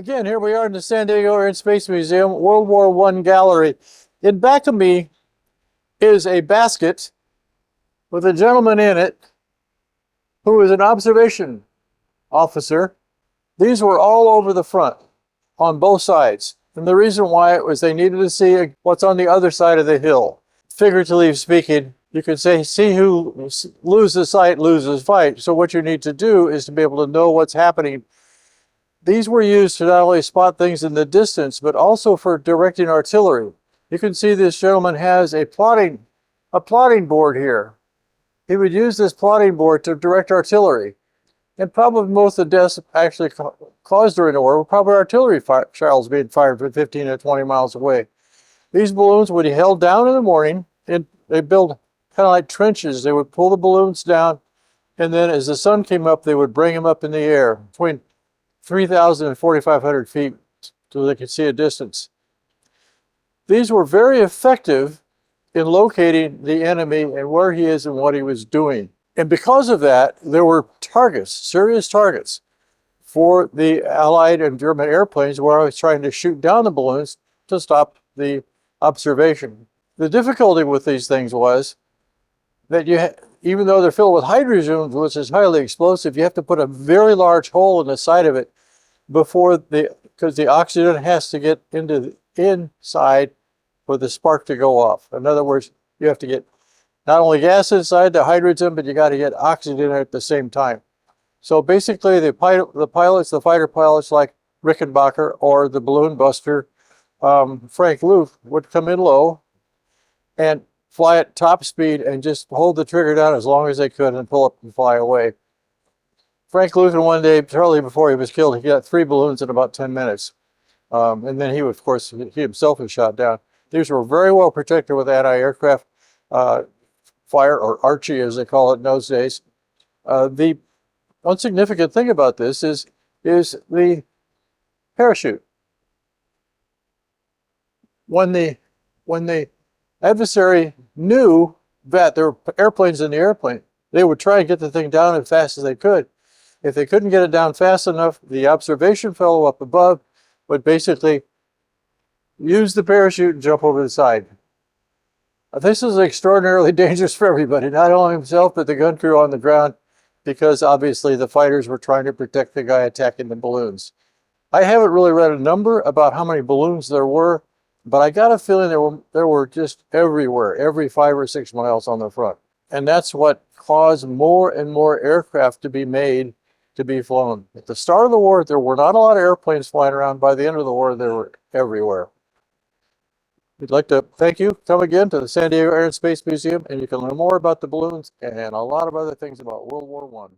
Again, here we are in the San Diego Air and Space Museum, World War I gallery. In back of me is a basket with a gentleman in it who is an observation officer. These were all over the front on both sides. And the reason why it was they needed to see what's on the other side of the hill. Figuratively speaking, you could say, see who loses sight, loses fight. So what you need to do is to be able to know what's happening. These were used to not only spot things in the distance, but also for directing artillery. You can see this gentleman has a plotting board here. He would use this plotting board to direct artillery. And probably most of the deaths actually caused during the war were probably artillery shells being fired from 15 to 20 miles away. These balloons would be held down in the morning, and they built kind of like trenches. They would pull the balloons down, and then as the sun came up, they would bring them up in the air between 3,000 and 4,500 feet so they could see a distance. These were very effective in locating the enemy and where he is and what he was doing. And because of that, there were targets, serious targets, for the Allied and German airplanes where I was trying to shoot down the balloons to stop the observation. The difficulty with these things was that even though they're filled with hydrogen, which is highly explosive, you have to put a very large hole in the side of it because the oxygen has to get into the inside for the spark to go off. In other words, you have to get not only gas inside the hydrogen, but you got to get oxygen at the same time. So basically, the fighter pilots like Rickenbacker or the balloon buster, Frank Luke, would come in low and fly at top speed and just hold the trigger down as long as they could and pull up and fly away. Frank Luke, one day, shortly before he was killed, he got 3 balloons in about 10 minutes. And then he himself was shot down. These were very well protected with anti-aircraft fire, or Archie as they call it in those days. The insignificant thing about this is the parachute. When the adversary knew that there were airplanes in the airplane, they would try and get the thing down as fast as they could. If they couldn't get it down fast enough, the observation fellow up above would basically use the parachute and jump over the side. This is extraordinarily dangerous for everybody, not only himself, but the gun crew on the ground, because obviously the fighters were trying to protect the guy attacking the balloons. I haven't really read a number about how many balloons there were, but I got a feeling there were just everywhere, every 5 or 6 miles on the front. And that's what caused more and more aircraft to be made to be flown. At the start of the war, there were not a lot of airplanes flying around. By the end of the war, they were everywhere. We'd like to thank you. Come again to the San Diego Air and Space Museum, and you can learn more about the balloons and a lot of other things about World War I.